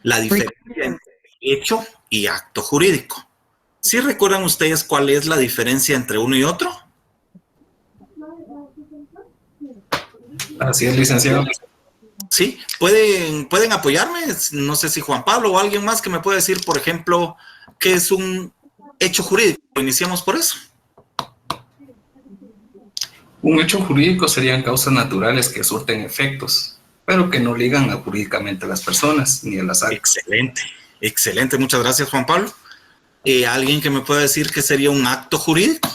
La diferencia entre hecho y acto jurídico. ¿Sí recuerdan ustedes cuál es la diferencia entre uno y otro? Así es, licenciado. Sí, pueden apoyarme. No sé si Juan Pablo o alguien más que me pueda decir, por ejemplo, qué es un hecho jurídico. Iniciamos por eso. Un hecho jurídico serían causas naturales que surten efectos, pero que no ligan a jurídicamente a las personas ni a las actas. Excelente, excelente. Muchas gracias, Juan Pablo. ¿Alguien que me pueda decir qué sería un acto jurídico?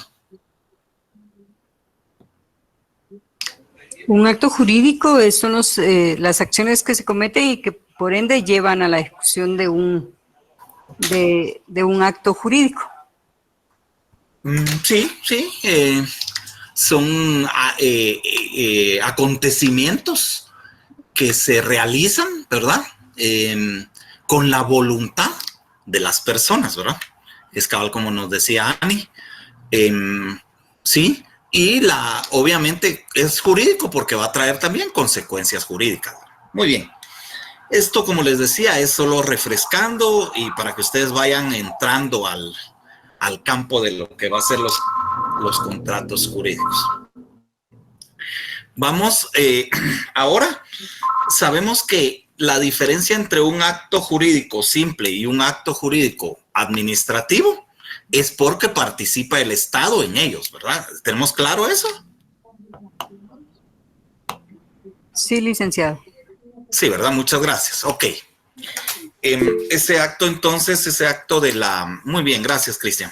Un acto jurídico son las acciones que se cometen y que por ende llevan a la ejecución de un acto jurídico. Sí, sí. Son acontecimientos que se realizan, ¿verdad? Con la voluntad de las personas, ¿verdad? Es cabal como nos decía Ani. Sí, y obviamente es jurídico porque va a traer también consecuencias jurídicas. Muy bien. Esto, como les decía, es solo refrescando y para que ustedes vayan entrando al campo de lo que va a ser los contratos jurídicos. Vamos, ahora sabemos que la diferencia entre un acto jurídico simple y un acto jurídico administrativo es porque participa el Estado en ellos, ¿verdad? ¿Tenemos claro eso? Sí, licenciado. Sí, ¿verdad? Muchas gracias. Ok. Ese acto entonces, ese acto de la... Muy bien, gracias, Cristian.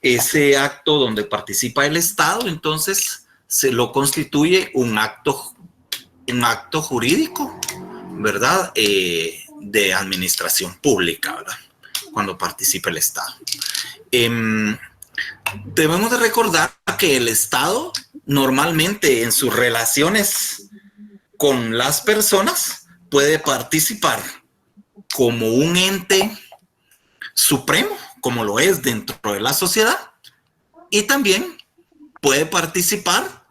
Ese acto donde participa el Estado, entonces se lo constituye un acto jurídico, ¿verdad? De administración pública, ¿verdad? Cuando participa el Estado. Debemos de recordar que el Estado normalmente en sus relaciones con las personas puede participar como un ente supremo, como lo es dentro de la sociedad, y también puede participar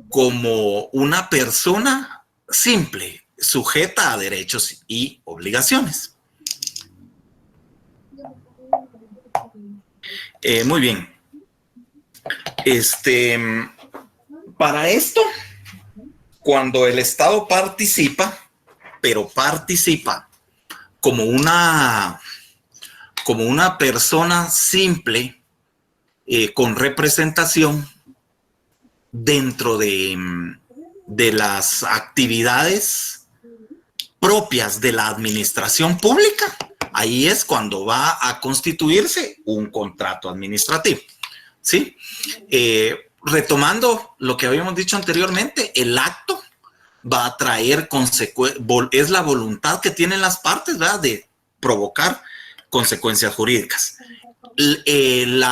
como una persona simple, sujeta a derechos y obligaciones. Muy bien. Para esto, cuando el Estado participa, pero participa como una persona simple con representación dentro de las actividades propias de la administración pública, ahí es cuando va a constituirse un contrato administrativo. ¿Sí? Retomando lo que habíamos dicho anteriormente, el acto va a traer consecuencias, es la voluntad que tienen las partes, ¿verdad?, de provocar consecuencias jurídicas. El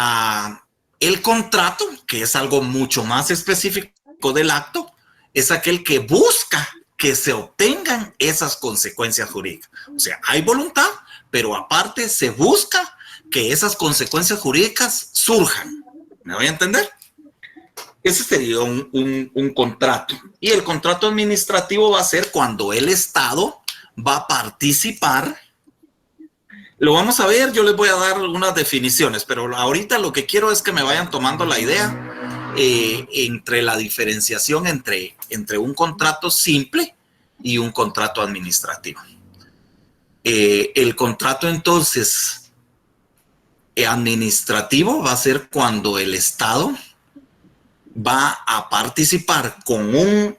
contrato, que es algo mucho más específico del acto, es aquel que busca que se obtengan esas consecuencias jurídicas. O sea, hay voluntad, pero aparte se busca que esas consecuencias jurídicas surjan. ¿Me voy a entender? Ese sería un contrato. Y el contrato administrativo va a ser cuando el Estado va a participar. Lo vamos a ver, yo les voy a dar unas definiciones, pero ahorita lo que quiero es que me vayan tomando la idea entre la diferenciación entre un contrato simple y un contrato administrativo. El contrato entonces administrativo va a ser cuando el Estado va a participar con un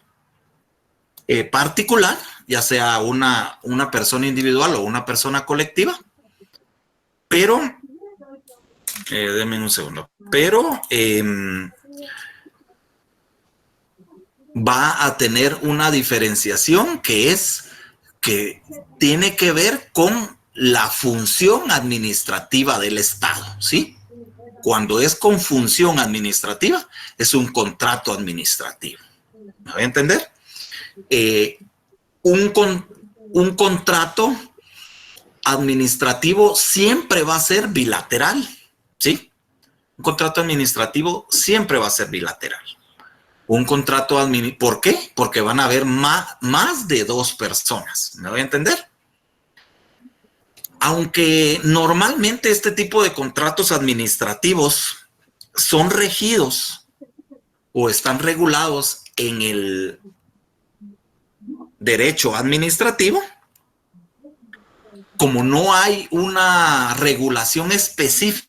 particular, ya sea una persona individual o una persona colectiva, pero, denme un segundo, pero va a tener una diferenciación que tiene que ver con la función administrativa del Estado, ¿sí? Cuando es con función administrativa, es un contrato administrativo. ¿Me voy a entender? Un contrato administrativo siempre va a ser bilateral, ¿sí? Un contrato administrativo siempre va a ser bilateral. Un contrato administrativo, ¿por qué? Porque van a haber más de dos personas, ¿me voy a entender? Aunque normalmente este tipo de contratos administrativos son regidos o están regulados en el derecho administrativo, como no hay una regulación específica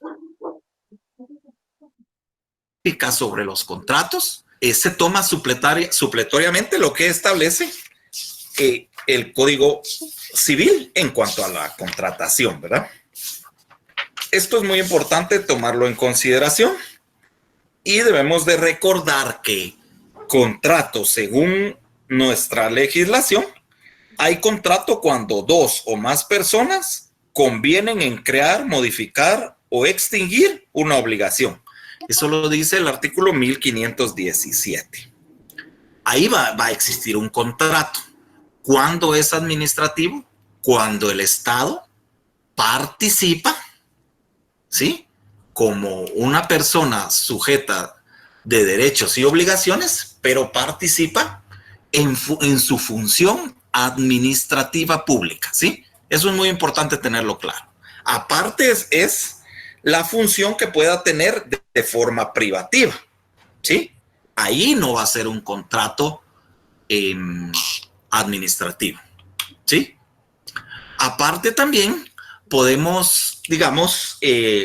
sobre los contratos, se toma supletoriamente lo que establece el Código Civil en cuanto a la contratación, ¿verdad? Esto es muy importante tomarlo en consideración y debemos de recordar que contratos, según nuestra legislación, hay contrato cuando dos o más personas convienen en crear, modificar o extinguir una obligación. Eso lo dice el artículo 1517. Ahí va a existir un contrato. ¿Cuándo es administrativo? Cuando el Estado participa, ¿sí?, como una persona sujeta de derechos y obligaciones, pero participa en su función administrativa pública, ¿sí? Eso es muy importante tenerlo claro. Aparte es la función que pueda tener de forma privativa, ¿sí? Ahí no va a ser un contrato administrativo, ¿sí? Aparte también podemos, digamos,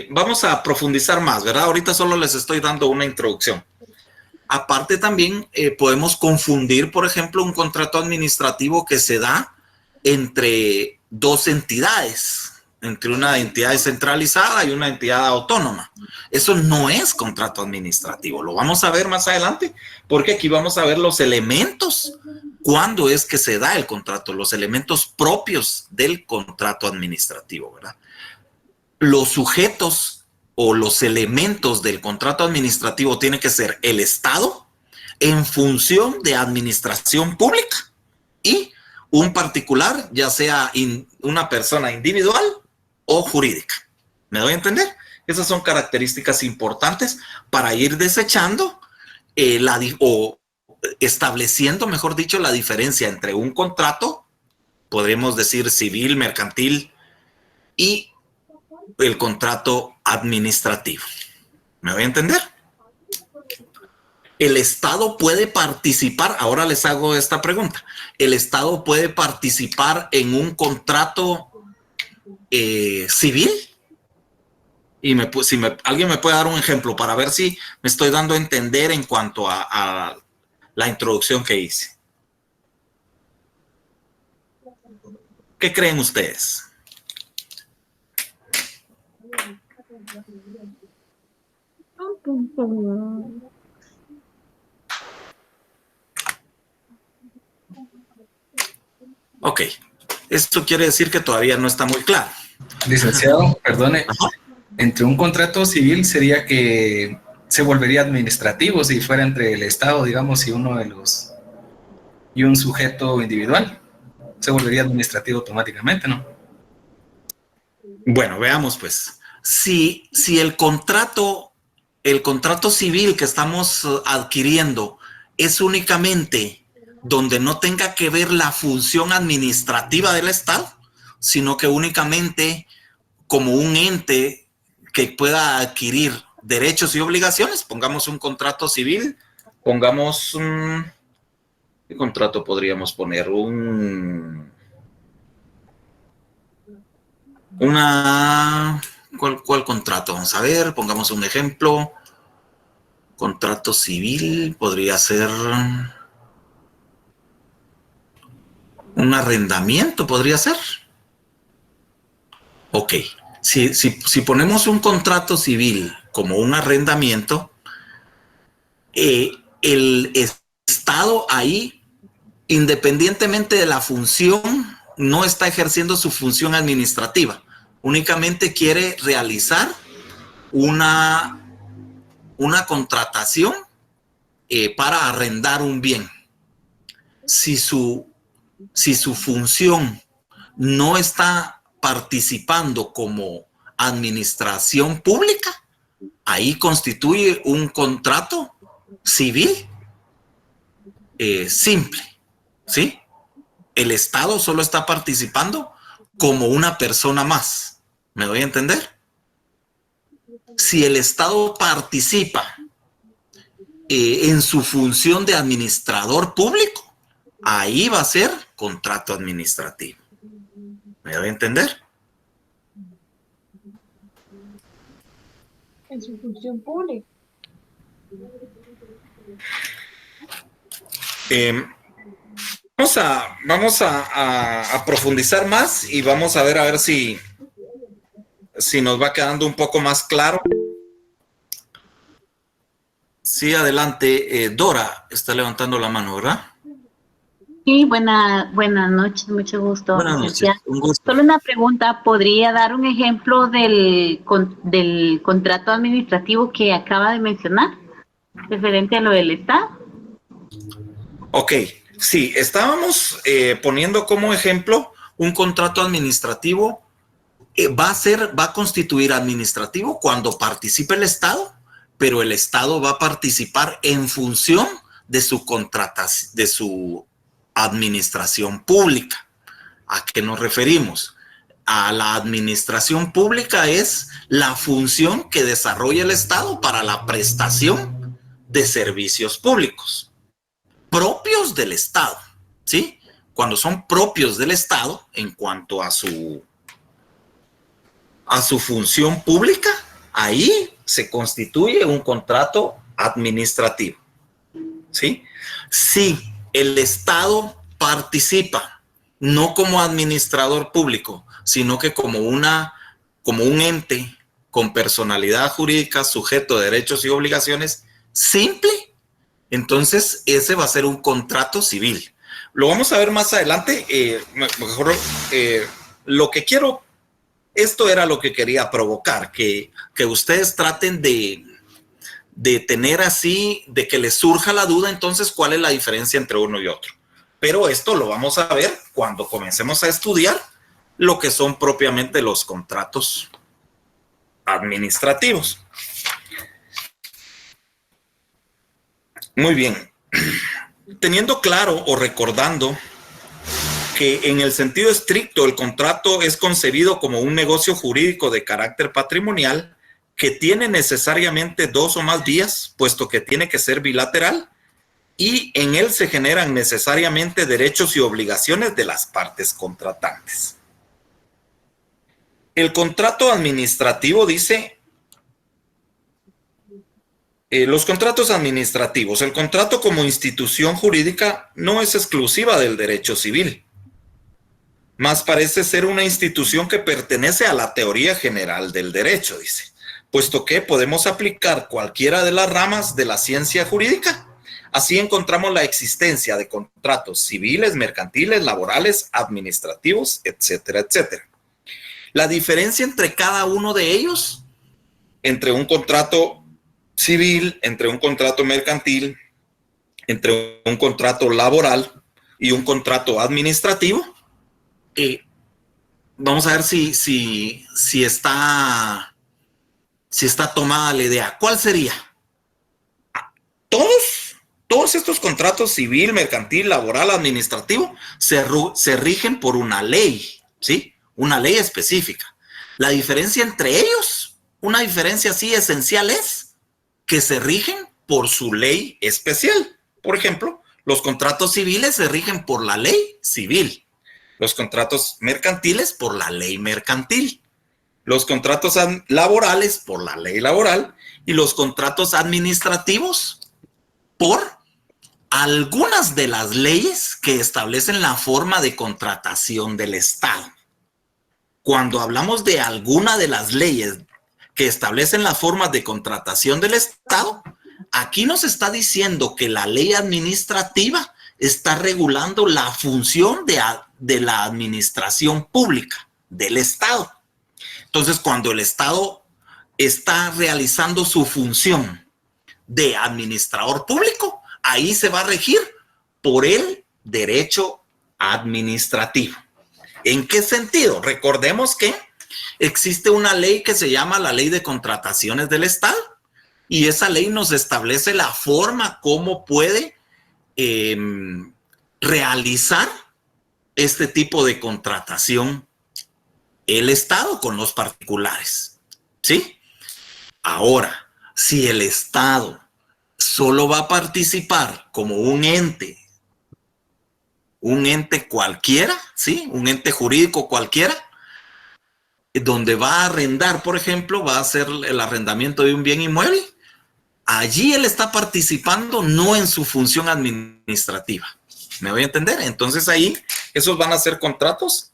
vamos a profundizar más, ¿verdad? Ahorita solo les estoy dando una introducción. Aparte también podemos confundir, por ejemplo, un contrato administrativo que se da entre dos entidades, entre una entidad descentralizada y una entidad autónoma. Eso no es contrato administrativo. Lo vamos a ver más adelante, porque aquí vamos a ver los elementos, cuándo es que se da el contrato, los elementos propios del contrato administrativo, ¿verdad? Los sujetos o los elementos del contrato administrativo tienen que ser el Estado en función de administración pública y un particular, ya sea una persona individual o jurídica. ¿Me doy a entender? Esas son características importantes para ir desechando o estableciendo, mejor dicho, la diferencia entre un contrato, podríamos decir civil, mercantil, y el contrato administrativo. ¿Me voy a entender? El Estado puede participar, ahora les hago esta pregunta, ¿el Estado puede participar en un contrato civil? Y alguien me puede dar un ejemplo para ver si me estoy dando a entender en cuanto a la introducción que hice. ¿Qué creen ustedes? Ok, esto quiere decir que todavía no está muy claro. Licenciado, perdone, entre un contrato civil sería que se volvería administrativo si fuera entre el Estado, digamos, y un sujeto individual. Se volvería administrativo automáticamente, ¿no? Bueno, veamos pues. Si el contrato civil que estamos adquiriendo es únicamente donde no tenga que ver la función administrativa del Estado, sino que únicamente como un ente que pueda adquirir derechos y obligaciones, pongamos un contrato civil, pongamos ¿qué contrato podríamos poner? ¿Cuál contrato? Vamos a ver, pongamos un ejemplo. Contrato civil podría ser un arrendamiento, podría ser. Ok, si ponemos un contrato civil como un arrendamiento, el Estado ahí, independientemente de la función, no está ejerciendo su función administrativa. Únicamente quiere realizar una contratación para arrendar un bien. Si su función no está participando como administración pública, ahí constituye un contrato civil simple, ¿sí? El Estado solo está participando como una persona más. ¿Me doy a entender? Si el Estado participa en su función de administrador público, ahí va a ser contrato administrativo. ¿Me doy a entender? En su función pública. Vamos a profundizar más y vamos a ver si nos va quedando un poco más claro. Sí, adelante. Dora está levantando la mano, ¿verdad? Sí, buenas noches, mucho gusto. Buenas noches, un gusto. Solo una pregunta, ¿podría dar un ejemplo del contrato administrativo que acaba de mencionar, referente a lo del Estado? Ok, sí, estábamos poniendo como ejemplo un contrato administrativo, va a constituir administrativo cuando participe el Estado, pero el Estado va a participar en función de su contratación, de su administración pública. ¿A qué nos referimos? A la administración pública es la función que desarrolla el Estado para la prestación de servicios públicos propios del Estado, ¿sí? Cuando son propios del Estado en cuanto a su función pública, ahí se constituye un contrato administrativo, ¿sí? Si el Estado participa no como administrador público, sino que como un ente con personalidad jurídica, sujeto de derechos y obligaciones simple, entonces ese va a ser un contrato civil. Lo vamos a ver más adelante. Mejor lo que quiero, esto era lo que quería provocar, que ustedes traten de tener así, de que les surja la duda, entonces, ¿cuál es la diferencia entre uno y otro? Pero esto lo vamos a ver cuando comencemos a estudiar lo que son propiamente los contratos administrativos. Muy bien. Teniendo claro o recordando que en el sentido estricto el contrato es concebido como un negocio jurídico de carácter patrimonial que tiene necesariamente dos o más vías, puesto que tiene que ser bilateral, y en él se generan necesariamente derechos y obligaciones de las partes contratantes. El contrato administrativo dice, los contratos administrativos, el contrato como institución jurídica no es exclusiva del derecho civil, más parece ser una institución que pertenece a la teoría general del derecho, dice, puesto que podemos aplicar cualquiera de las ramas de la ciencia jurídica. Así encontramos la existencia de contratos civiles, mercantiles, laborales, administrativos, etcétera, etcétera. La diferencia entre cada uno de ellos, entre un contrato civil, entre un contrato mercantil, entre un contrato laboral y un contrato administrativo, vamos a ver si está tomada la idea. ¿Cuál sería? Todos estos contratos civil, mercantil, laboral, administrativo se rigen por una ley, ¿sí? Una ley específica. La diferencia entre ellos, una diferencia así esencial es que se rigen por su ley especial. Por ejemplo, los contratos civiles se rigen por la ley civil, los contratos mercantiles por la ley mercantil, los contratos laborales por la ley laboral y los contratos administrativos por algunas de las leyes que establecen la forma de contratación del Estado. Cuando hablamos de alguna de las leyes que establecen las formas de contratación del Estado, aquí nos está diciendo que la ley administrativa está regulando la función de la administración pública del Estado. Entonces, cuando el Estado está realizando su función de administrador público, ahí se va a regir por el derecho administrativo. ¿En qué sentido? Recordemos que existe una ley que se llama la Ley de Contrataciones del Estado y esa ley nos establece la forma como puede realizar este tipo de contratación el Estado con los particulares, ¿sí? Ahora, si el Estado solo va a participar como un ente cualquiera, ¿sí? Un ente jurídico cualquiera, donde va a arrendar, por ejemplo, va a hacer el arrendamiento de un bien inmueble, allí él está participando no en su función administrativa. ¿Me voy a entender? Entonces ahí, esos van a ser contratos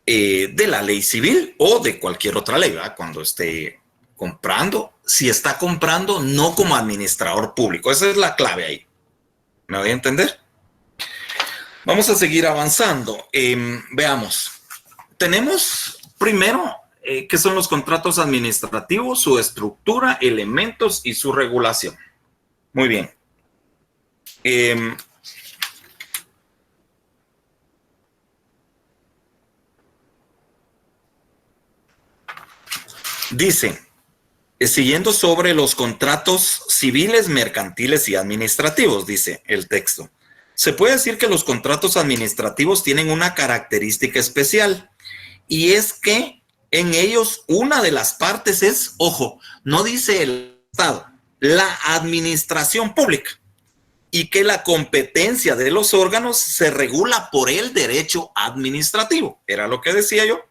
de la ley civil o de cualquier otra ley, ¿verdad? Cuando esté comprando, si está comprando no como administrador público. Esa es la clave ahí. ¿Me voy a entender? Vamos a seguir avanzando. Veamos. Tenemos primero qué son los contratos administrativos, su estructura, elementos y su regulación. Muy bien. Dice, siguiendo sobre los contratos civiles, mercantiles y administrativos, dice el texto. Se puede decir que los contratos administrativos tienen una característica especial, y es que en ellos una de las partes es, ojo, no dice el Estado, la administración pública, y que la competencia de los órganos se regula por el derecho administrativo, era lo que decía yo,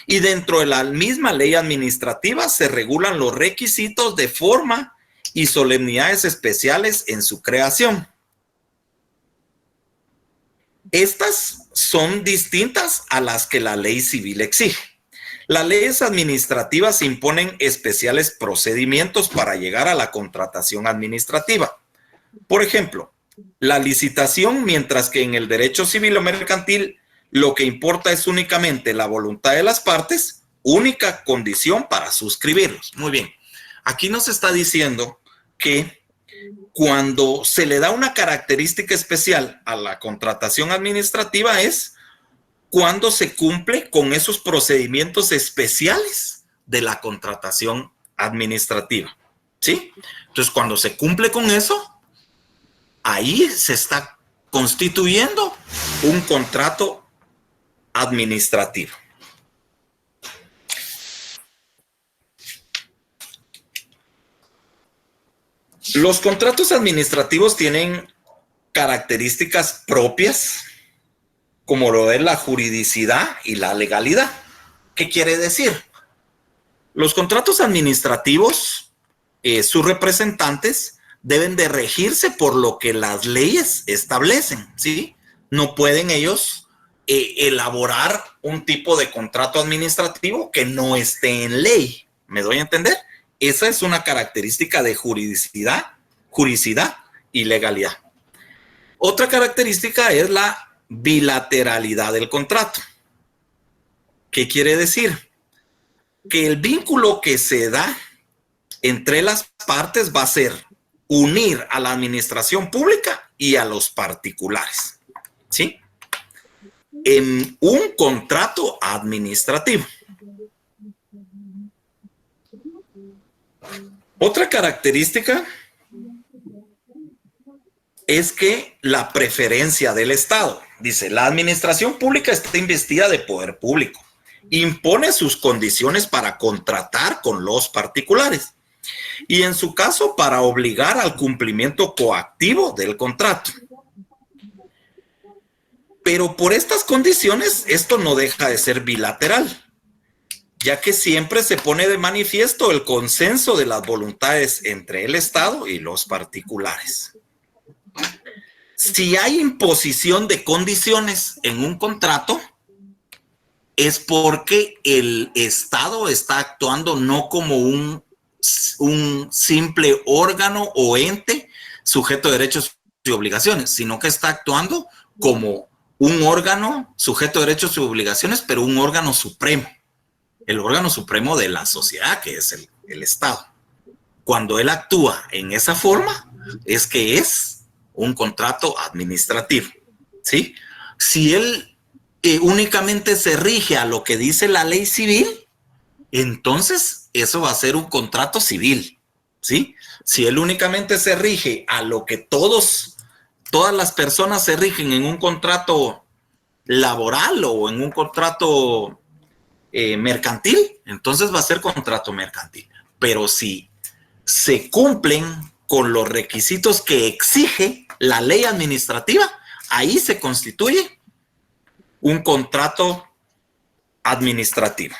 y dentro de la misma ley administrativa se regulan los requisitos de forma y solemnidades especiales en su creación. Estas son distintas a las que la ley civil exige. Las leyes administrativas imponen especiales procedimientos para llegar a la contratación administrativa. Por ejemplo, la licitación, mientras que en el derecho civil o mercantil lo que importa es únicamente la voluntad de las partes, única condición para suscribirlos. Muy bien, aquí nos está diciendo que cuando se le da una característica especial a la contratación administrativa es cuando se cumple con esos procedimientos especiales de la contratación administrativa, ¿sí? Entonces, cuando se cumple con eso, ahí se está constituyendo un contrato administrativo. Los contratos administrativos tienen características propias, como lo es la juridicidad y la legalidad. ¿Qué quiere decir? Los contratos administrativos, sus representantes deben de regirse por lo que las leyes establecen, ¿sí? No pueden ellos elaborar un tipo de contrato administrativo que no esté en ley. ¿Me doy a entender? Esa es una característica de juridicidad y legalidad. Otra característica es la bilateralidad del contrato. ¿Qué quiere decir? Que el vínculo que se da entre las partes va a ser unir a la administración pública y a los particulares, ¿sí? En un contrato administrativo. Otra característica es que la preferencia del Estado, dice, la administración pública está investida de poder público, impone sus condiciones para contratar con los particulares y en su caso para obligar al cumplimiento coactivo del contrato. Pero por estas condiciones esto no deja de ser bilateral, ya que siempre se pone de manifiesto el consenso de las voluntades entre el Estado y los particulares. Si hay imposición de condiciones en un contrato, es porque el Estado está actuando no como un simple órgano o ente sujeto de derechos y obligaciones, sino que está actuando como un órgano sujeto de derechos y obligaciones, pero un órgano supremo. El órgano supremo de la sociedad, que es el Estado. Cuando él actúa en esa forma, es que es un contrato administrativo, ¿sí? Si él únicamente se rige a lo que dice la ley civil, entonces eso va a ser un contrato civil, ¿sí? Si él únicamente se rige a lo que todas las personas se rigen en un contrato laboral o en un contrato mercantil, entonces va a ser contrato mercantil. Pero si se cumplen con los requisitos que exige la ley administrativa, ahí se constituye un contrato administrativo.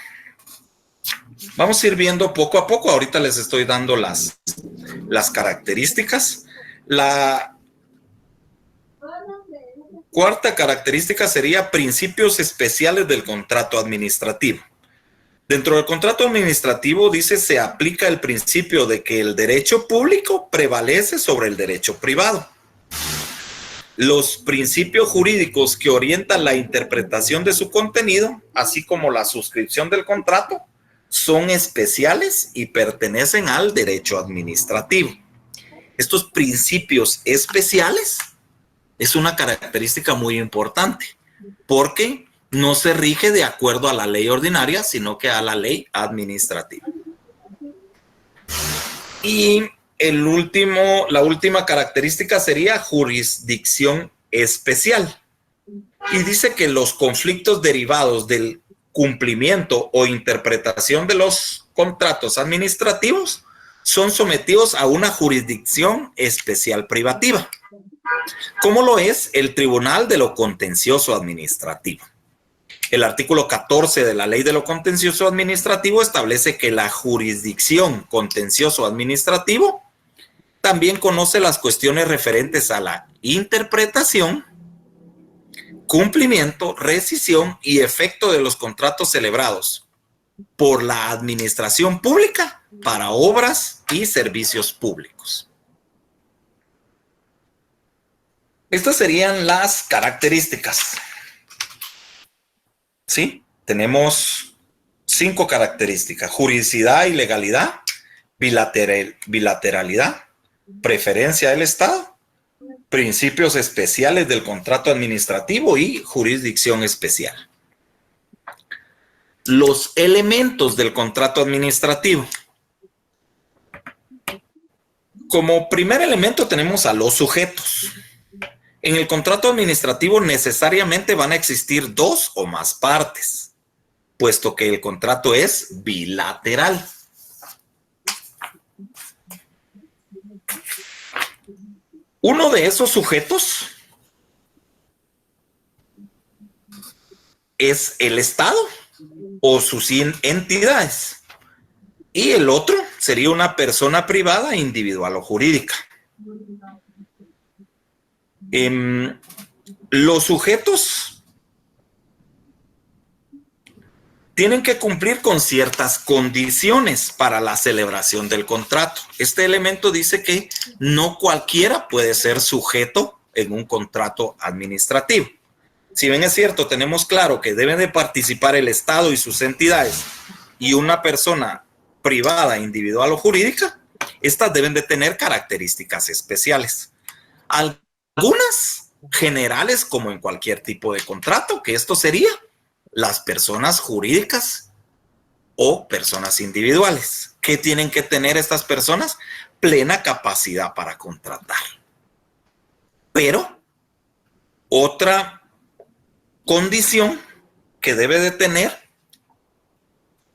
Vamos a ir viendo poco a poco. Ahorita les estoy dando las características. La cuarta característica sería principios especiales del contrato administrativo. Dentro del contrato administrativo dice se aplica el principio de que el derecho público prevalece sobre el derecho privado. Los principios jurídicos que orientan la interpretación de su contenido, así como la suscripción del contrato, son especiales y pertenecen al derecho administrativo. Estos principios especiales es una característica muy importante porque no se rige de acuerdo a la ley ordinaria, sino que a la ley administrativa. Y la última característica sería jurisdicción especial. Y dice que los conflictos derivados del cumplimiento o interpretación de los contratos administrativos son sometidos a una jurisdicción especial privativa, como lo es el Tribunal de lo Contencioso Administrativo. El artículo 14 de la Ley de lo Contencioso Administrativo establece que la jurisdicción contencioso administrativo también conoce las cuestiones referentes a la interpretación, cumplimiento, rescisión y efecto de los contratos celebrados por la administración pública para obras y servicios públicos. Estas serían las características. ¿Sí? Tenemos 5 características: juridicidad y legalidad, bilateralidad, preferencia del Estado, principios especiales del contrato administrativo y jurisdicción especial. Los elementos del contrato administrativo. Como primer elemento tenemos a los sujetos. En el contrato administrativo necesariamente van a existir 2 o más partes, puesto que el contrato es bilateral. Uno de esos sujetos es el Estado o sus entidades, y el otro sería una persona privada, individual o jurídica. Los sujetos tienen que cumplir con ciertas condiciones para la celebración del contrato. Este elemento dice que no cualquiera puede ser sujeto en un contrato administrativo. Si bien es cierto, tenemos claro que deben de participar el Estado y sus entidades y una persona privada, individual o jurídica, estas deben de tener características especiales. Algunas generales, como en cualquier tipo de contrato, que esto sería las personas jurídicas o personas individuales. ¿Qué tienen que tener estas personas? Plena capacidad para contratar. Pero otra condición que debe de tener,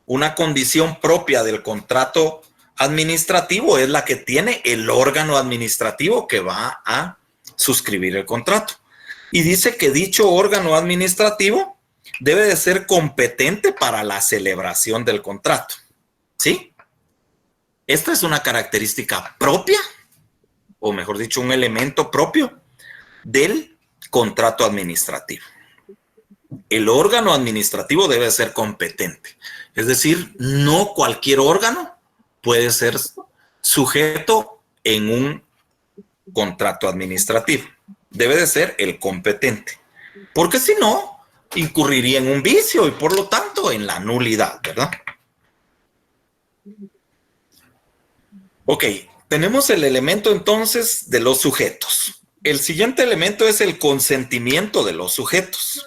una condición propia del contrato administrativo, es la que tiene el órgano administrativo que va a suscribir el contrato. Y dice que dicho órgano administrativo debe de ser competente para la celebración del contrato. ¿Sí? Esta es una característica propia, o mejor dicho, un elemento propio del contrato administrativo. El órgano administrativo debe ser competente. Es decir, no cualquier órgano puede ser sujeto en un contrato administrativo. Debe de ser el competente, porque si no, incurriría en un vicio y por lo tanto en la nulidad, ¿verdad? Ok, tenemos el elemento entonces de los sujetos. El siguiente elemento es el consentimiento de los sujetos.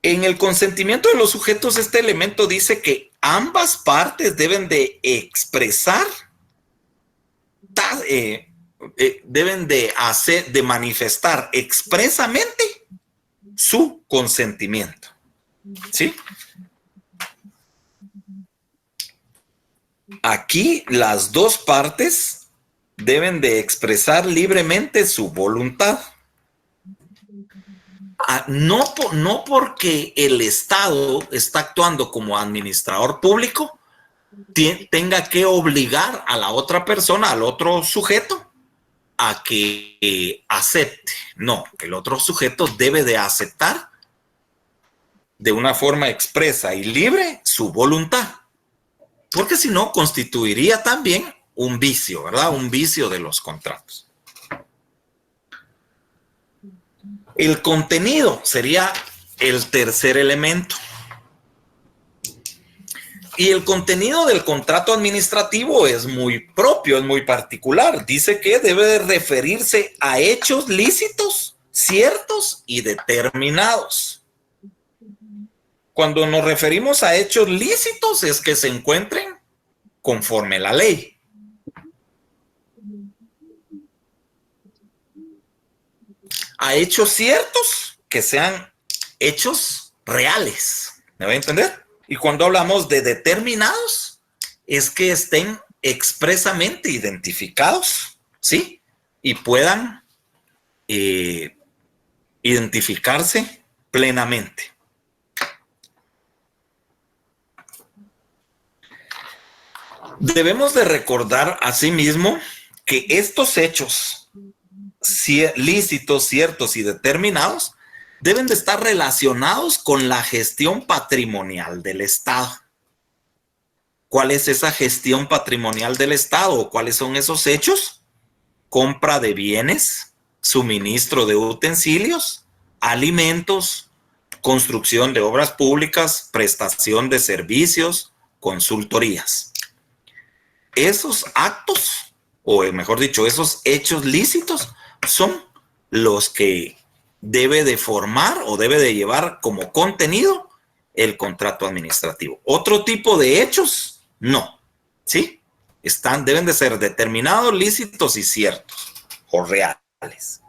En el consentimiento de los sujetos, este elemento dice que ambas partes deben de expresar, deben de manifestar expresamente su consentimiento. ¿Sí? Aquí las dos partes deben de expresar libremente su voluntad. No porque el Estado está actuando como administrador público, tenga que obligar a la otra persona, al otro sujeto, a que acepte. No, el otro sujeto debe de aceptar de una forma expresa y libre su voluntad, porque si no constituiría también un vicio, ¿verdad? Un vicio de los contratos. El contenido sería el tercer elemento. Y el contenido del contrato administrativo es muy propio, es muy particular. Dice que debe de referirse a hechos lícitos, ciertos y determinados. Cuando nos referimos a hechos lícitos es que se encuentren conforme la ley. A hechos ciertos que sean hechos reales. ¿Me va a entender? Y cuando hablamos de determinados, es que estén expresamente identificados, ¿sí? Y puedan identificarse plenamente. Debemos de recordar asimismo que estos hechos lícitos, ciertos y determinados deben de estar relacionados con la gestión patrimonial del Estado. ¿Cuál es esa gestión patrimonial del Estado? ¿Cuáles son esos hechos? Compra de bienes, suministro de utensilios, alimentos, construcción de obras públicas, prestación de servicios, consultorías. Esos actos, o mejor dicho, esos hechos lícitos son los que debe de formar o debe de llevar como contenido el contrato administrativo. Otro tipo de hechos, no, ¿sí? Deben de ser determinados, lícitos y ciertos o reales.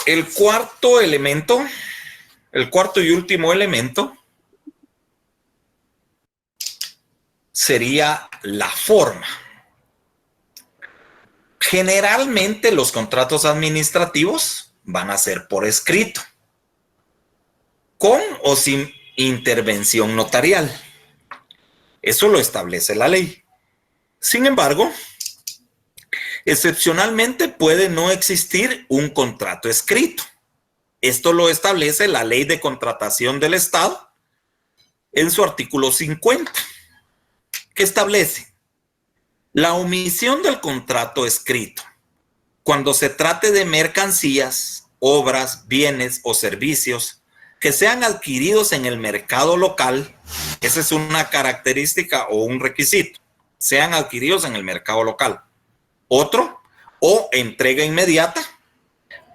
El cuarto elemento, el cuarto y último elemento sería la forma. Generalmente los contratos administrativos van a ser por escrito, con o sin intervención notarial. Eso lo establece la ley. Sin embargo, excepcionalmente puede no existir un contrato escrito. Esto lo establece la Ley de Contratación del Estado en su artículo 50, que establece la omisión del contrato escrito cuando se trate de mercancías, obras, bienes o servicios que sean adquiridos en el mercado local. Esa es una característica o un requisito. Sean adquiridos en el mercado local. Otro, o entrega inmediata,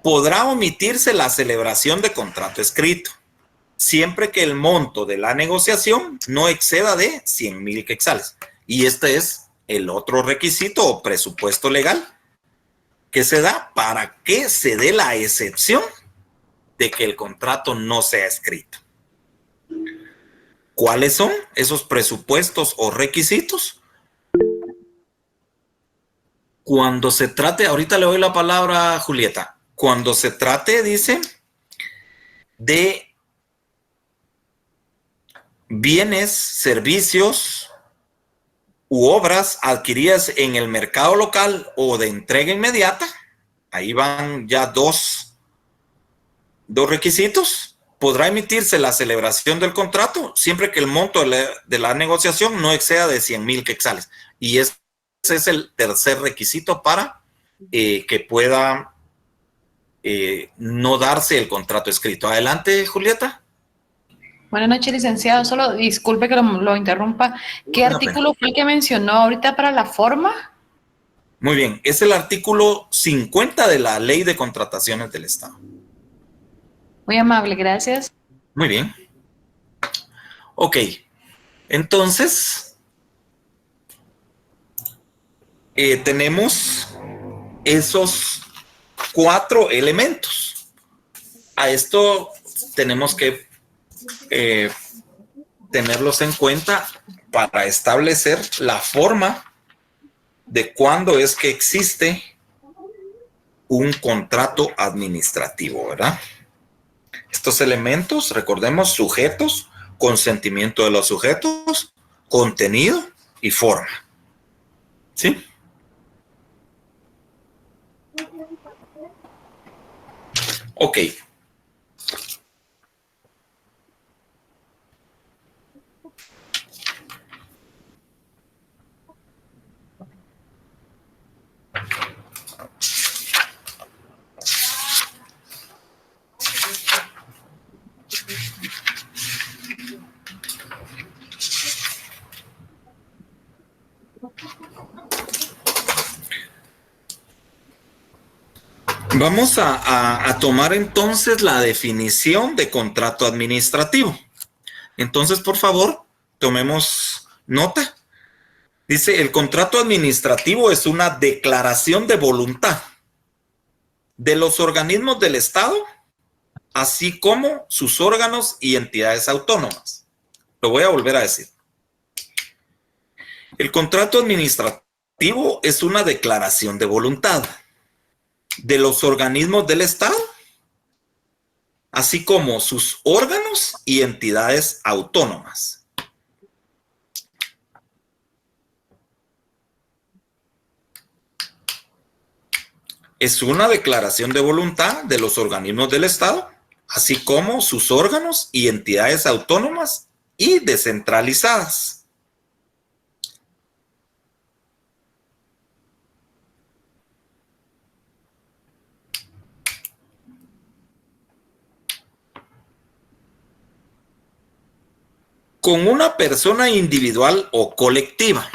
podrá omitirse la celebración de contrato escrito, siempre que el monto de la negociación no exceda de 100,000 quetzales. Y este es el otro requisito o presupuesto legal que se da para que se dé la excepción de que el contrato no sea escrito. ¿Cuáles son esos presupuestos o requisitos? Cuando se trate, ahorita le doy la palabra a Julieta, cuando se trate, dice, de bienes, servicios u obras adquiridas en el mercado local o de entrega inmediata, ahí van ya dos requisitos. Podrá emitirse la celebración del contrato siempre que el monto de la negociación no exceda de 100,000 quetzales. Y ese es el tercer requisito para que pueda no darse el contrato escrito. Adelante, Julieta. Buenas noches, licenciado. Solo disculpe que lo interrumpa. ¿Qué artículo fue el que mencionó ahorita para la forma? Muy bien, es el artículo 50 de la Ley de Contrataciones del Estado. Muy amable, gracias. Muy bien. Ok, entonces tenemos esos 4 elementos. A esto tenemos que tenerlos en cuenta para establecer la forma de cuándo es que existe un contrato administrativo, ¿verdad? Estos elementos, recordemos, sujetos, consentimiento de los sujetos, contenido y forma. ¿Sí? Ok. Vamos a tomar entonces la definición de contrato administrativo. Entonces, por favor, tomemos nota. Dice, el contrato administrativo es una declaración de voluntad de los organismos del Estado, así como sus órganos y entidades autónomas. Lo voy a volver a decir. El contrato administrativo es una declaración de voluntad de los organismos del Estado, así como sus órganos y entidades autónomas. Es una declaración de voluntad de los organismos del Estado, así como sus órganos y entidades autónomas y descentralizadas. Con una persona individual o colectiva.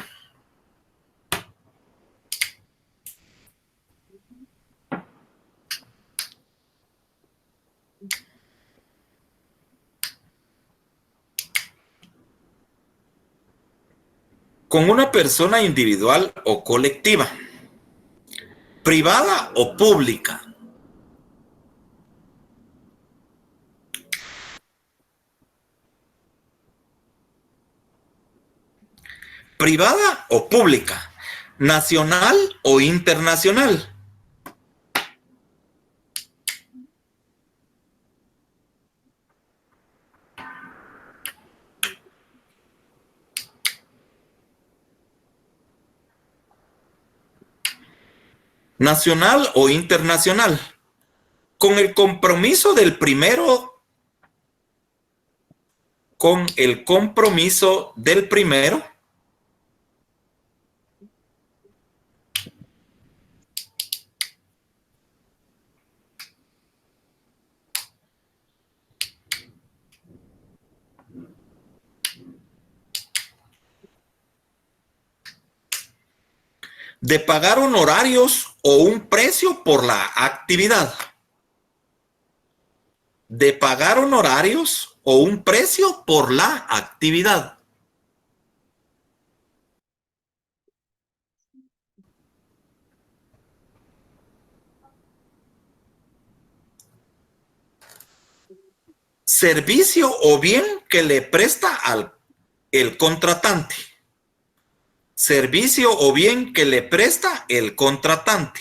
Con una persona individual o colectiva. Privada o pública. Privada o pública, nacional o internacional. Nacional o internacional. Con el compromiso del primero, de pagar honorarios o un precio por la actividad. De pagar honorarios o un precio por la actividad. Servicio o bien que le presta el contratante. Servicio o bien que le presta el contratante.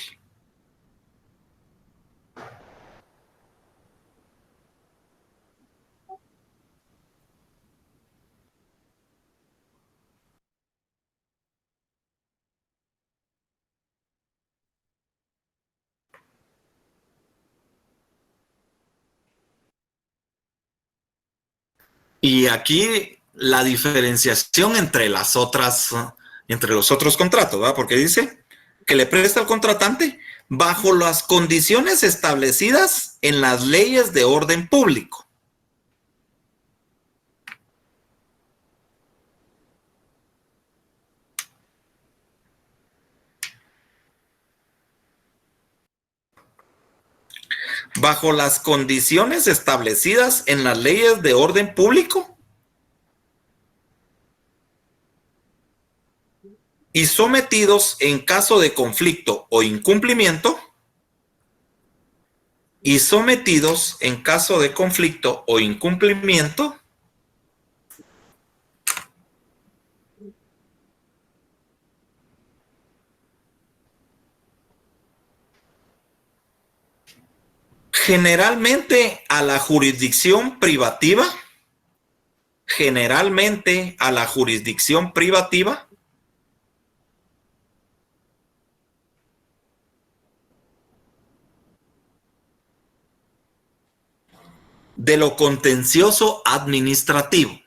Y aquí la diferenciación entre los otros contratos, ¿verdad? Porque dice que le presta al contratante bajo las condiciones establecidas en las leyes de orden público. Bajo las condiciones establecidas en las leyes de orden público y sometidos en caso de conflicto o incumplimiento y sometidos en caso de conflicto o incumplimiento generalmente a la jurisdicción privativa, de lo contencioso administrativo.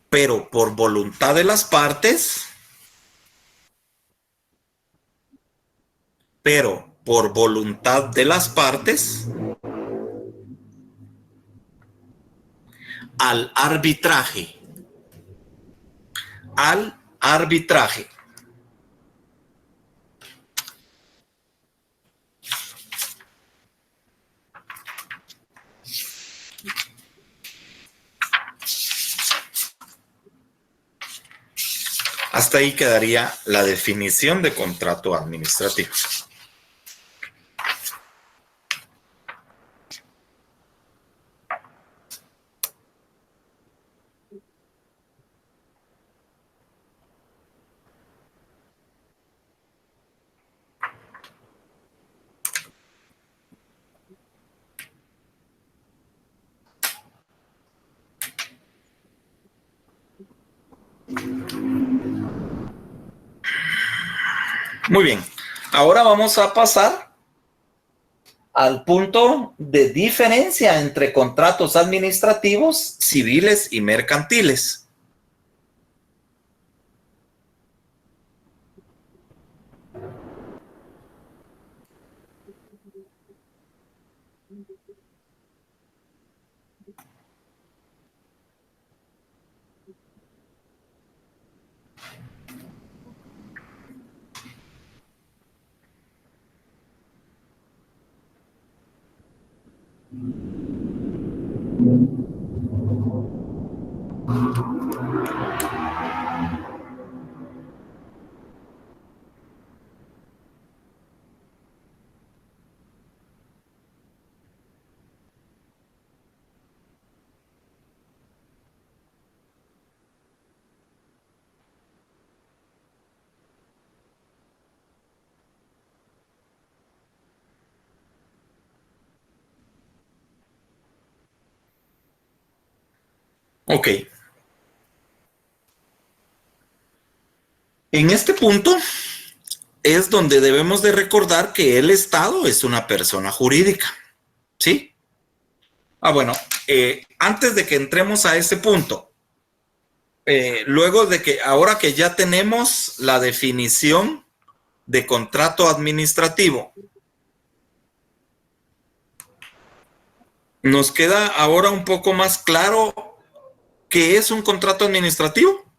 Pero por voluntad de las partes, al arbitraje. Hasta ahí quedaría la definición de contrato administrativo. Muy bien, ahora vamos a pasar al punto de diferencia entre contratos administrativos, civiles y mercantiles. Ok. En este punto es donde debemos de recordar que el Estado es una persona jurídica, ¿sí? Bueno, antes de que entremos a ese punto, luego de que, ahora que ya tenemos la definición de contrato administrativo, nos queda ahora un poco más claro qué es un contrato administrativo.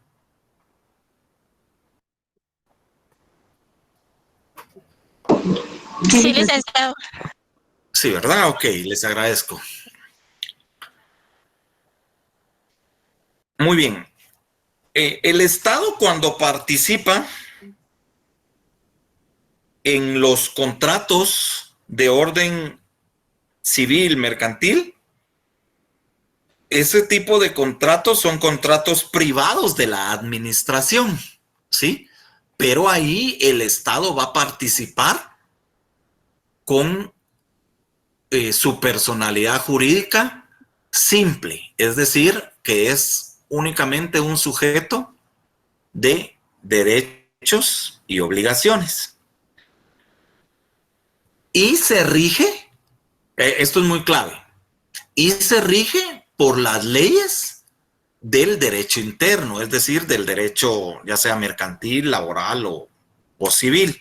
Sí, licenciado. Sí, ¿verdad? Ok, les agradezco. Muy bien. El Estado, cuando participa en los contratos de orden civil, mercantil, ese tipo de contratos son contratos privados de la administración, ¿sí? Pero ahí el Estado va a participar con su personalidad jurídica simple, es decir, que es únicamente un sujeto de derechos y obligaciones. Y se rige, esto es muy clave, y se rige por las leyes del derecho interno, es decir, del derecho ya sea mercantil, laboral o civil.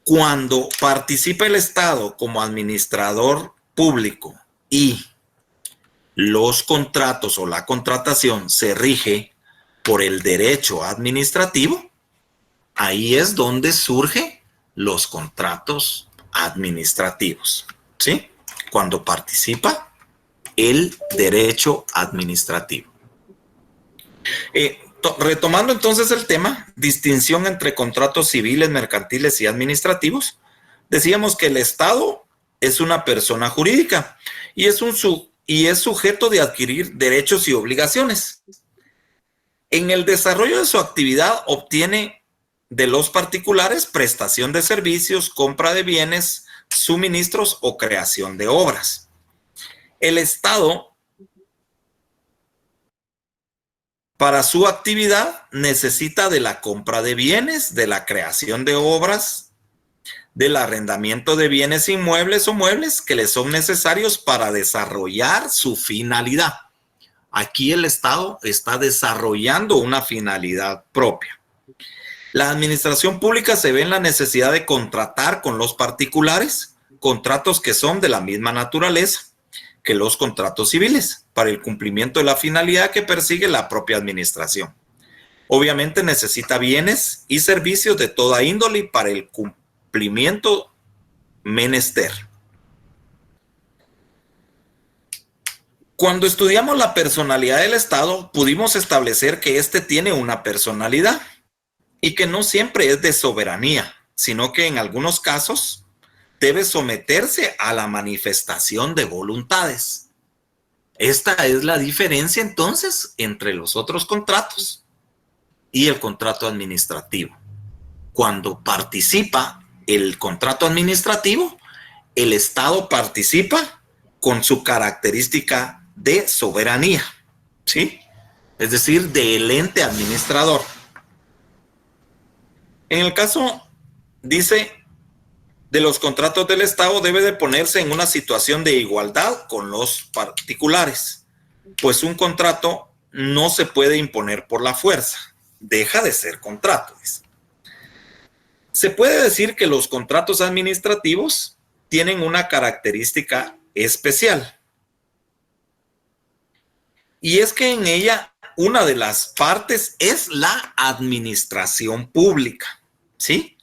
Cuando participa el Estado como administrador público y los contratos o la contratación se rige por el derecho administrativo, ahí es donde surgen los contratos administrativos, ¿sí? Cuando participa el derecho administrativo. Retomando entonces el tema, distinción entre contratos civiles, mercantiles y administrativos, decíamos que el Estado es una persona jurídica y es sujeto de adquirir derechos y obligaciones. En el desarrollo de su actividad obtiene de los particulares prestación de servicios, compra de bienes, suministros o creación de obras. El Estado, para su actividad, necesita de la compra de bienes, de la creación de obras, del arrendamiento de bienes inmuebles o muebles que le son necesarios para desarrollar su finalidad. Aquí el Estado está desarrollando una finalidad propia. La administración pública se ve en la necesidad de contratar con los particulares contratos que son de la misma naturaleza que los contratos civiles para el cumplimiento de la finalidad que persigue la propia administración. Obviamente necesita bienes y servicios de toda índole para el cumplimiento menester. Cuando estudiamos la personalidad del Estado, pudimos establecer que éste tiene una personalidad y que no siempre es de soberanía, sino que en algunos casos debe someterse a la manifestación de voluntades. Esta es la diferencia entonces entre los otros contratos y el contrato administrativo. Cuando participa el contrato administrativo, el Estado participa con su característica de soberanía, ¿sí? Es decir, del ente administrador. En el caso, dice, de los contratos del Estado debe de ponerse en una situación de igualdad con los particulares, pues un contrato no se puede imponer por la fuerza, deja de ser contrato. Se puede decir que los contratos administrativos tienen una característica especial, y es que en ella una de las partes es la administración pública, ¿sí?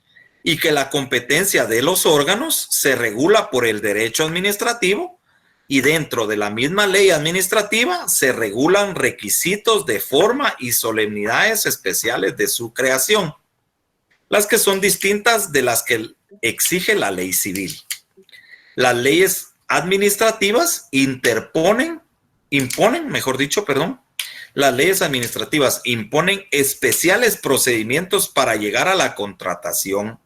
Y que la competencia de los órganos se regula por el derecho administrativo y dentro de la misma ley administrativa se regulan requisitos de forma y solemnidades especiales de su creación, las que son distintas de las que exige la ley civil. Las leyes administrativas las leyes administrativas imponen especiales procedimientos para llegar a la contratación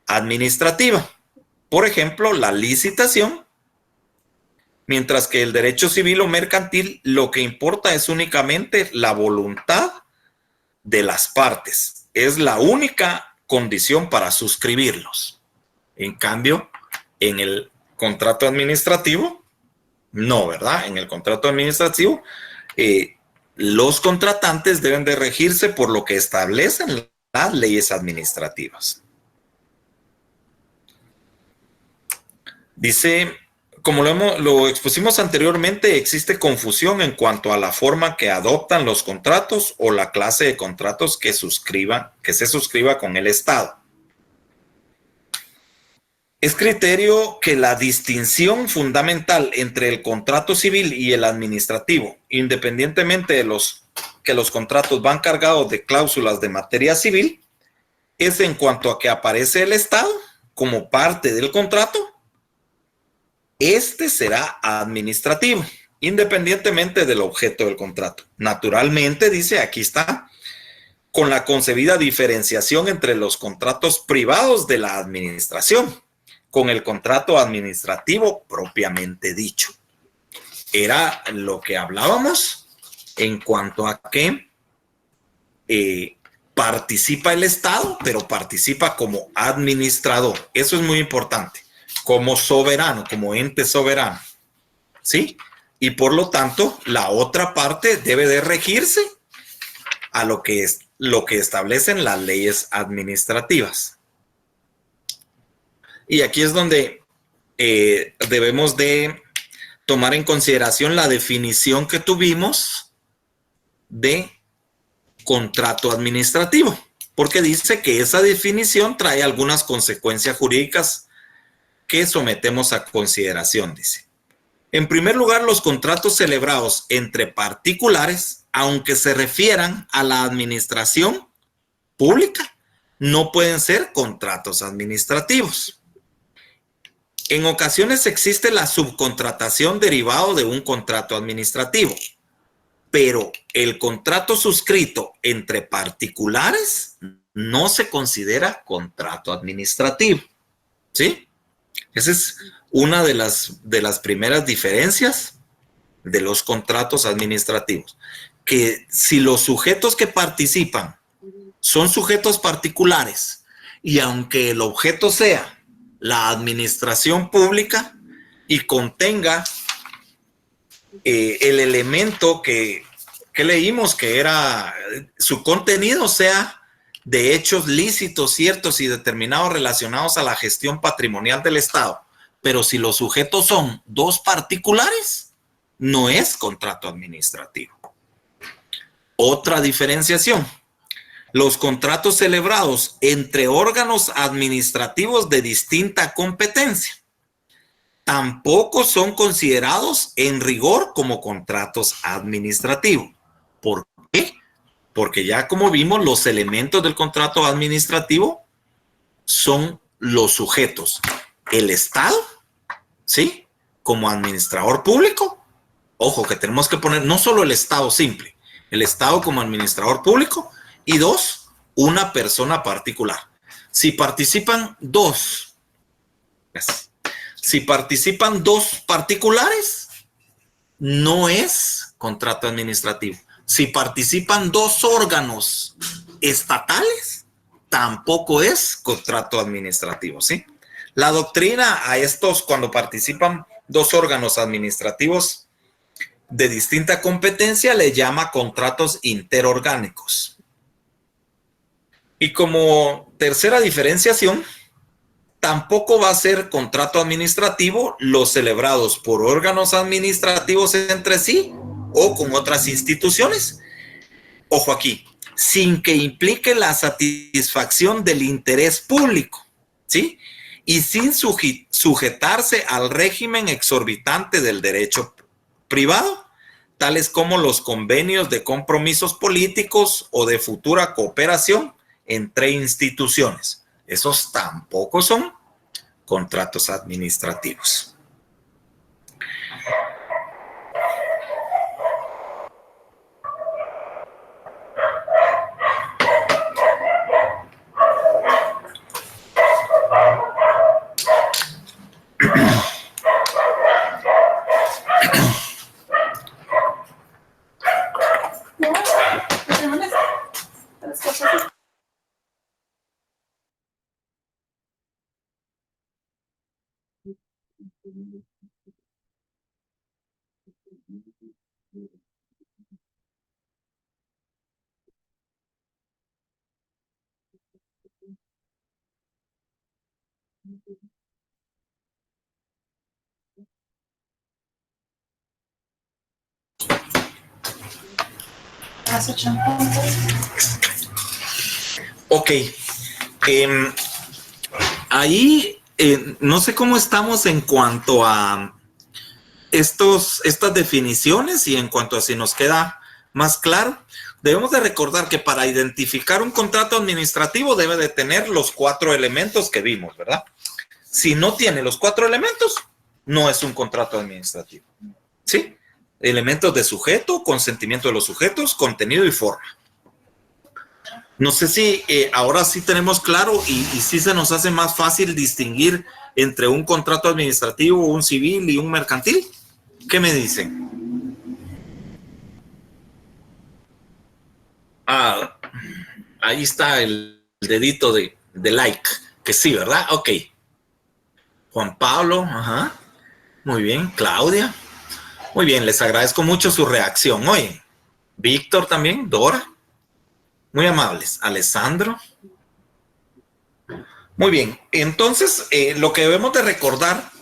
administrativa. Por ejemplo, la licitación, mientras que el derecho civil o mercantil lo que importa es únicamente la voluntad de las partes. Es la única condición para suscribirlos. En cambio, en el contrato administrativo, no, ¿verdad? En el contrato administrativo, los contratantes deben de regirse por lo que establecen las leyes administrativas. Dice, como lo expusimos anteriormente, existe confusión en cuanto a la forma que adoptan los contratos o la clase de contratos que se suscriba con el Estado. Es criterio que la distinción fundamental entre el contrato civil y el administrativo, independientemente de que los contratos van cargados de cláusulas de materia civil, es en cuanto a que aparece el Estado como parte del contrato. Este será administrativo, independientemente del objeto del contrato. Naturalmente, dice, aquí está, con la concebida diferenciación entre los contratos privados de la administración, con el contrato administrativo propiamente dicho. Era lo que hablábamos en cuanto a que participa el Estado, pero participa como administrador. Eso es muy importante. Como soberano, como ente soberano, ¿sí? Y por lo tanto, la otra parte debe de regirse a lo que establecen las leyes administrativas. Y aquí es donde debemos de tomar en consideración la definición que tuvimos de contrato administrativo, porque dice que esa definición trae algunas consecuencias jurídicas que sometemos a consideración, dice. En primer lugar, los contratos celebrados entre particulares, aunque se refieran a la administración pública, no pueden ser contratos administrativos. En ocasiones existe la subcontratación derivado de un contrato administrativo, pero el contrato suscrito entre particulares no se considera contrato administrativo, ¿sí? Esa es una de las primeras diferencias de los contratos administrativos, que si los sujetos que participan son sujetos particulares y aunque el objeto sea la administración pública y contenga el elemento que leímos que era su contenido sea de hechos lícitos, ciertos y determinados relacionados a la gestión patrimonial del Estado, pero si los sujetos son dos particulares, no es contrato administrativo. Otra diferenciación: los contratos celebrados entre órganos administrativos de distinta competencia tampoco son considerados en rigor como contratos administrativos. ¿Por qué? Porque ya como vimos, los elementos del contrato administrativo son los sujetos. El Estado, ¿sí? Como administrador público. Ojo, que tenemos que poner no solo el Estado simple, el Estado como administrador público. Y dos, una persona particular. Si participan dos particulares, no es contrato administrativo. Si participan dos órganos estatales, tampoco es contrato administrativo, ¿sí? La doctrina a estos, cuando participan dos órganos administrativos de distinta competencia, le llama contratos interorgánicos. Y como tercera diferenciación, tampoco va a ser contrato administrativo los celebrados por órganos administrativos entre sí o con otras instituciones. Ojo aquí, sin que implique la satisfacción del interés público, ¿sí? Y sin sujetarse al régimen exorbitante del derecho privado, tales como los convenios de compromisos políticos o de futura cooperación entre instituciones. Esos tampoco son contratos administrativos. Ok. Ahí no sé cómo estamos en cuanto a estas definiciones y en cuanto a si nos queda más claro. Debemos de recordar que para identificar un contrato administrativo debe de tener los 4 elementos que vimos, ¿verdad? Si no tiene los 4 elementos, no es un contrato administrativo, ¿sí? Elementos de sujeto, consentimiento de los sujetos, contenido y forma. No sé si ahora sí tenemos claro y sí se nos hace más fácil distinguir entre un contrato administrativo, un civil y un mercantil. ¿Qué me dicen? Ah, ahí está el dedito de like, que sí, ¿verdad? Ok. Juan Pablo, ajá. Muy bien. Claudia. Muy bien, les agradezco mucho su reacción. Oye, Víctor también, Dora. Muy amables. Alessandro. Muy bien. Entonces, lo que debemos de recordar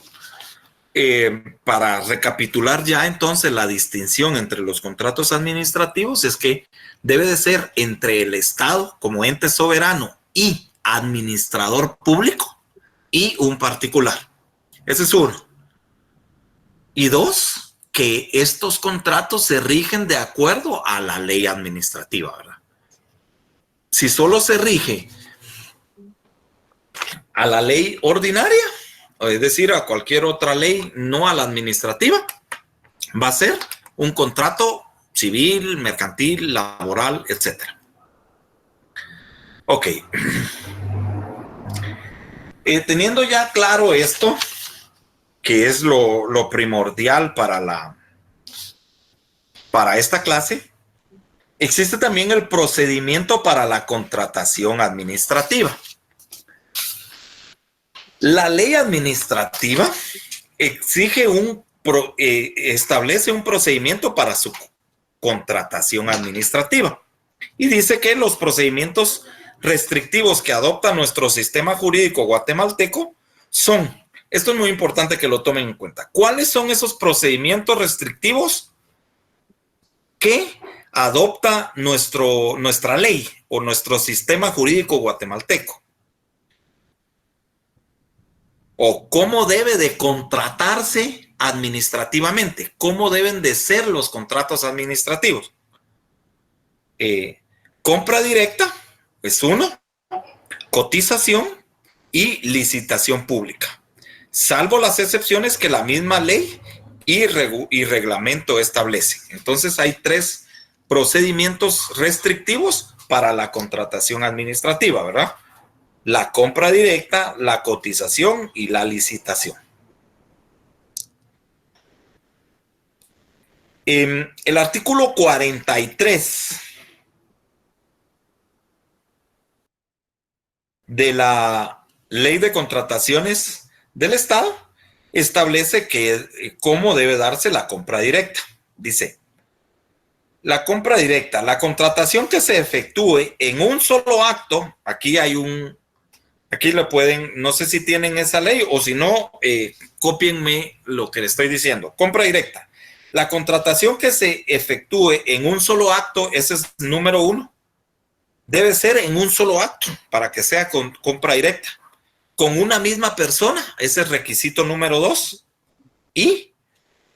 para recapitular ya entonces la distinción entre los contratos administrativos es que debe de ser entre el Estado como ente soberano y administrador público y un particular. Ese es uno. Y dos, que estos contratos se rigen de acuerdo a la ley administrativa, ¿verdad? Si solo se rige a la ley ordinaria, es decir, a cualquier otra ley, no a la administrativa, va a ser un contrato civil, mercantil, laboral, etc. Ok. Teniendo ya claro esto, que es lo primordial para esta clase, existe también el procedimiento para la contratación administrativa. La ley administrativa establece un procedimiento para su contratación administrativa y dice que los procedimientos restrictivos que adopta nuestro sistema jurídico guatemalteco son, esto es muy importante que lo tomen en cuenta, ¿cuáles son esos procedimientos restrictivos que adopta nuestra ley o nuestro sistema jurídico guatemalteco? O cómo debe de contratarse administrativamente, cómo deben de ser los contratos administrativos. Compra directa es uno, cotización y licitación pública, salvo las excepciones que la misma ley y reglamento establece. Entonces hay 3 procedimientos restrictivos para la contratación administrativa, ¿verdad? La compra directa, la cotización y la licitación. El artículo 43 de la Ley de Contrataciones del Estado establece cómo debe darse la compra directa. Dice, la compra directa, la contratación que se efectúe en un solo acto, aquí le pueden, no sé si tienen esa ley o si no, cópienme lo que le estoy diciendo. Compra directa. La contratación que se efectúe en un solo acto, ese es número 1. Debe ser en un solo acto para que sea con compra directa. Con una misma persona, ese es requisito número 2. Y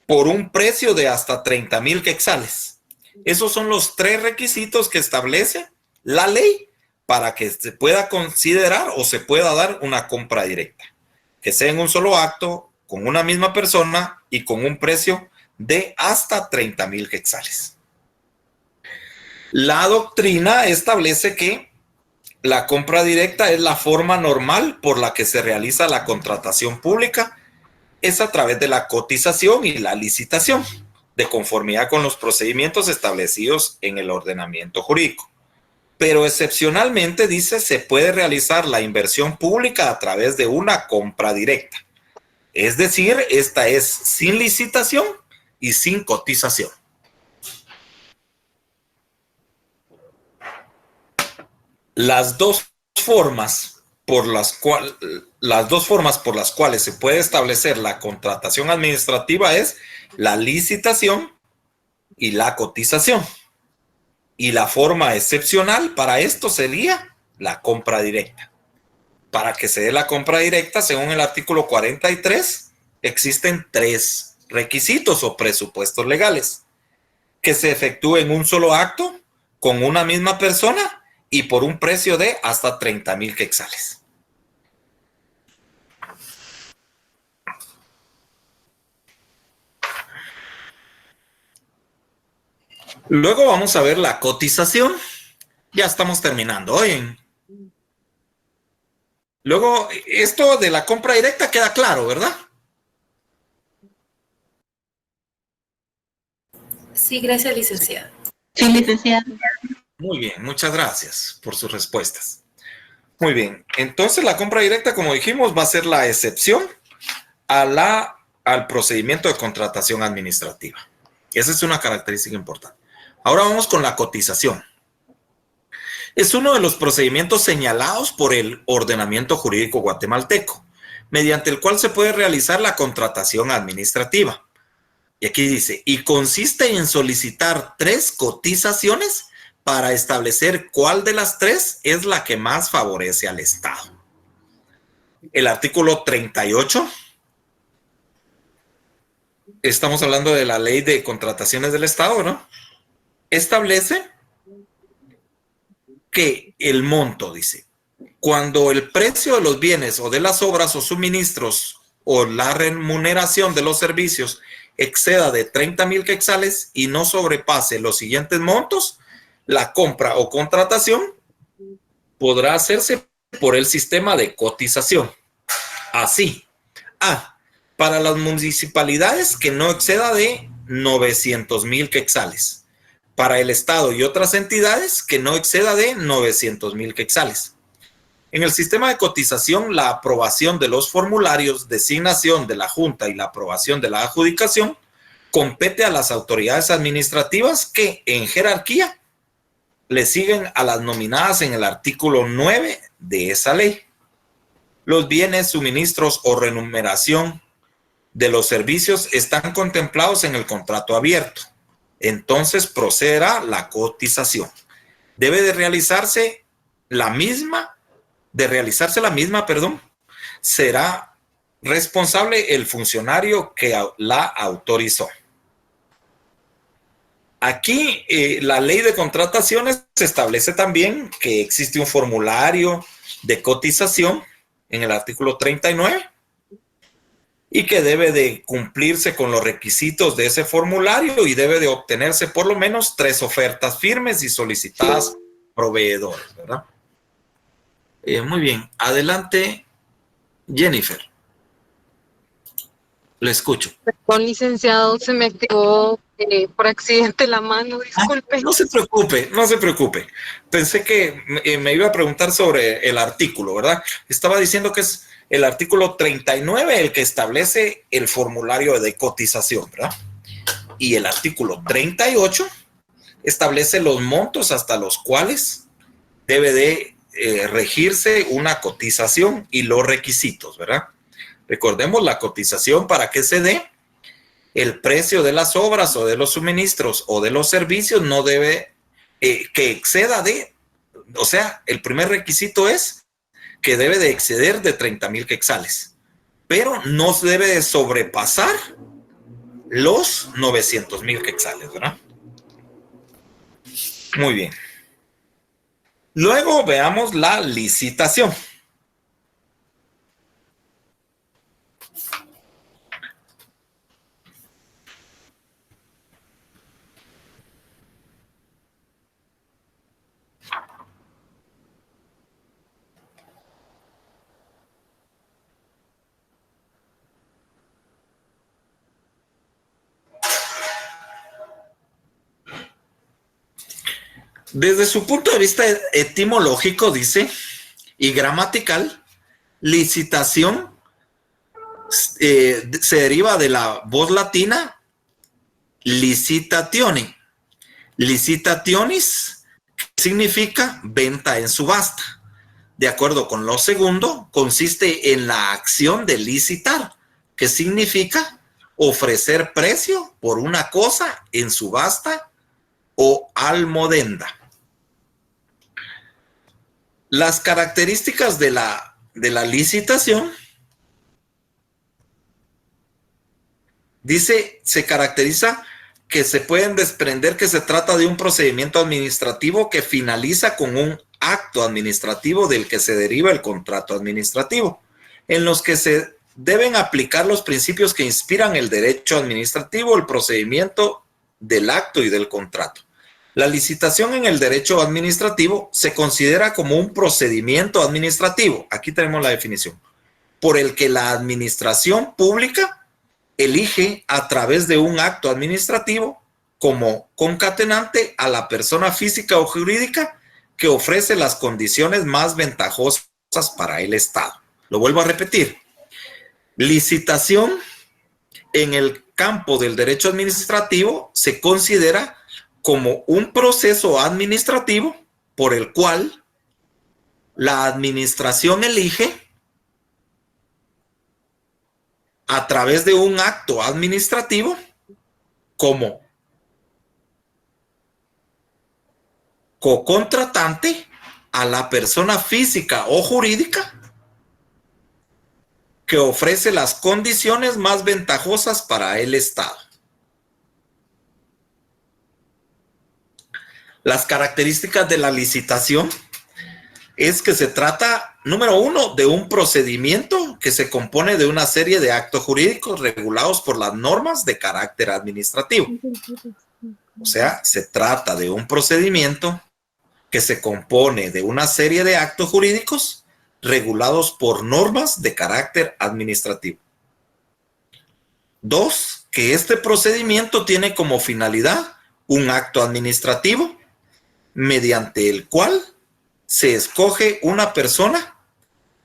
por un precio de hasta 30,000 quetzales. Esos son los 3 requisitos que establece la ley para que se pueda considerar o se pueda dar una compra directa. Que sea en un solo acto, con una misma persona y con un precio de hasta 30,000 quetzales. La doctrina establece que la compra directa es la forma normal por la que se realiza la contratación pública. Es a través de la cotización y la licitación, de conformidad con los procedimientos establecidos en el ordenamiento jurídico. Pero excepcionalmente, dice, se puede realizar la inversión pública a través de una compra directa. Es decir, esta es sin licitación y sin cotización. Las dos formas por las cuales se puede establecer la contratación administrativa es la licitación y la cotización. Y la forma excepcional para esto sería la compra directa. Para que se dé la compra directa, según el artículo 43, existen 3 requisitos o presupuestos legales. Que se efectúe en un solo acto, con una misma persona y por un precio de hasta 30,000 quetzales. Luego vamos a ver la cotización. Ya estamos terminando, oyen. Luego, esto de la compra directa queda claro, ¿verdad? Sí, gracias, licenciado. Sí, licenciado. Muy bien, muchas gracias por sus respuestas. Muy bien, entonces la compra directa, como dijimos, va a ser la excepción al procedimiento de contratación administrativa. Esa es una característica importante. Ahora vamos con la cotización. Es uno de los procedimientos señalados por el ordenamiento jurídico guatemalteco, mediante el cual se puede realizar la contratación administrativa. Y aquí dice, y consiste en solicitar 3 cotizaciones para establecer cuál de las 3 es la que más favorece al Estado. El artículo 38 estamos hablando de la ley de contrataciones del Estado, ¿no? Establece que el monto, dice, cuando el precio de los bienes o de las obras o suministros o la remuneración de los servicios exceda de 30,000 quetzales y no sobrepase los siguientes montos, la compra o contratación podrá hacerse por el sistema de cotización. Así, para las municipalidades que no exceda de 900,000 quetzales. Para el Estado y otras entidades que no exceda de 900,000 quetzales. En el sistema de cotización, la aprobación de los formularios, designación de la Junta y la aprobación de la adjudicación compete a las autoridades administrativas que, en jerarquía, le siguen a las nominadas en el artículo 9 de esa ley. Los bienes, suministros o remuneración de los servicios están contemplados en el contrato abierto. Entonces procederá la cotización. Debe de realizarse la misma, será responsable el funcionario que la autorizó. Aquí la ley de contrataciones establece también que existe un formulario de cotización en el artículo 39 y que debe de cumplirse con los requisitos de ese formulario y debe de obtenerse por lo menos 3 ofertas firmes y solicitadas proveedores, ¿verdad? Muy bien, adelante Jennifer. Le escucho. Perdón, licenciado, se me activó por accidente la mano, disculpe. No se preocupe. Pensé que me iba a preguntar sobre el artículo, ¿verdad? Estaba diciendo que es el artículo 39 el que establece el formulario de cotización, ¿verdad? Y el artículo 38 establece los montos hasta los cuales debe de regirse una cotización y los requisitos, ¿verdad? Recordemos la cotización para que se dé. El precio de las obras o de los suministros o de los servicios no debe que exceda de, o sea, el primer requisito es que debe de exceder de 30,000 quetzales, pero no se debe de sobrepasar los 900,000 quetzales, ¿verdad? Muy bien. Luego veamos la licitación. Desde su punto de vista etimológico, dice, y gramatical, licitación se deriva de la voz latina licitatione. Licitationis significa venta en subasta. De acuerdo con lo segundo, consiste en la acción de licitar, que significa ofrecer precio por una cosa en subasta o almodenda. Las características de la licitación, dice, se caracteriza que se pueden desprender que se trata de un procedimiento administrativo que finaliza con un acto administrativo del que se deriva el contrato administrativo, en los que se deben aplicar los principios que inspiran el derecho administrativo, el procedimiento del acto y del contrato. La licitación en el derecho administrativo se considera como un procedimiento administrativo, aquí tenemos la definición, por el que la administración pública elige a través de un acto administrativo como concatenante a la persona física o jurídica que ofrece las condiciones más ventajosas para el Estado. Lo vuelvo a repetir. Licitación en el campo del derecho administrativo se considera como un proceso administrativo por el cual la administración elige a través de un acto administrativo como cocontratante a la persona física o jurídica que ofrece las condiciones más ventajosas para el Estado. Las características de la licitación es que se trata, número uno, de un procedimiento que se compone de una serie de actos jurídicos regulados por las normas de carácter administrativo. O sea, se trata de un procedimiento que se compone de una serie de actos jurídicos regulados por normas de carácter administrativo. Dos, que este procedimiento tiene como finalidad un acto administrativo mediante el cual se escoge una persona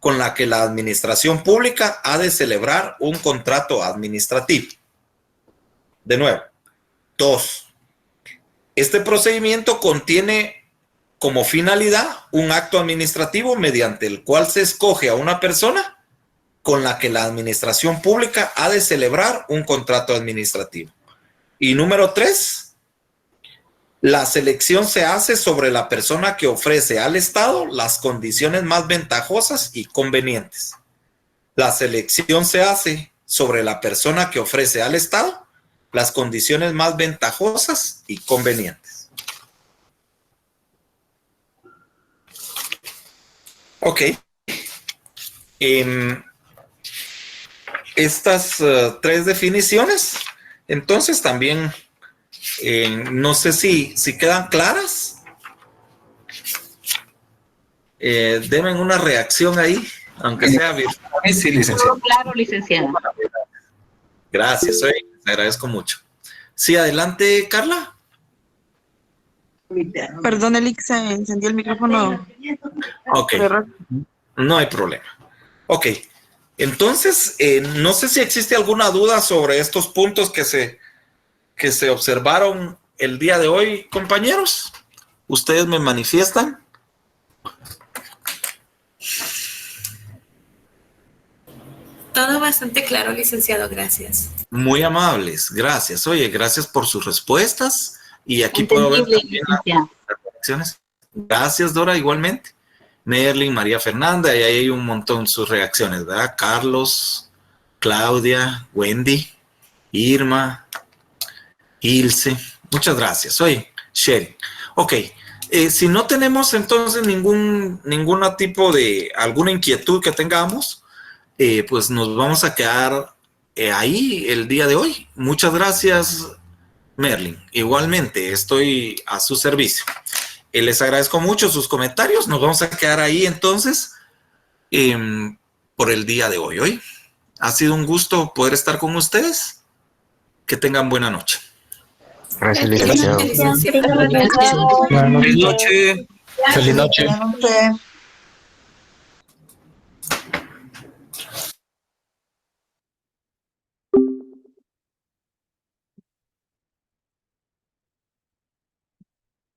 con la que la administración pública ha de celebrar un contrato administrativo. De nuevo, dos, este procedimiento contiene como finalidad un acto administrativo mediante el cual se escoge a una persona con la que la administración pública ha de celebrar un contrato administrativo. Y número tres, la selección se hace sobre la persona que ofrece al Estado las condiciones más ventajosas y convenientes. La selección se hace sobre la persona que ofrece al Estado las condiciones más ventajosas y convenientes. Ok. Estas tres definiciones, entonces también... no sé si quedan claras. Denme una reacción ahí, aunque sea virtual. Sí, licenciado. Claro, licenciado. Gracias, le agradezco mucho. Sí, adelante, Carla. Perdón, Elix, se encendió el micrófono. Ok, no hay problema. Ok, entonces, no sé si existe alguna duda sobre estos puntos que se observaron el día de hoy, compañeros. ¿Ustedes me manifiestan? Todo bastante claro, licenciado, gracias. Muy amables, gracias. Oye, gracias por sus respuestas. Y aquí puedo ver también las reacciones. Gracias, Dora, igualmente. Merlin, María Fernanda, y ahí hay un montón sus reacciones, ¿verdad? Carlos, Claudia, Wendy, Irma, Ilse, muchas gracias. Oye, Sherry. Ok, si no tenemos entonces ninguna tipo de, alguna inquietud que tengamos, pues nos vamos a quedar ahí el día de hoy. Muchas gracias, Merlin. Igualmente, estoy a su servicio. Les agradezco mucho sus comentarios. Nos vamos a quedar ahí entonces por el día de hoy. Ha sido un gusto poder estar con ustedes. Que tengan buena noche. Gracias, licenciado. Licenciado. Buenas noches. Feliz noche.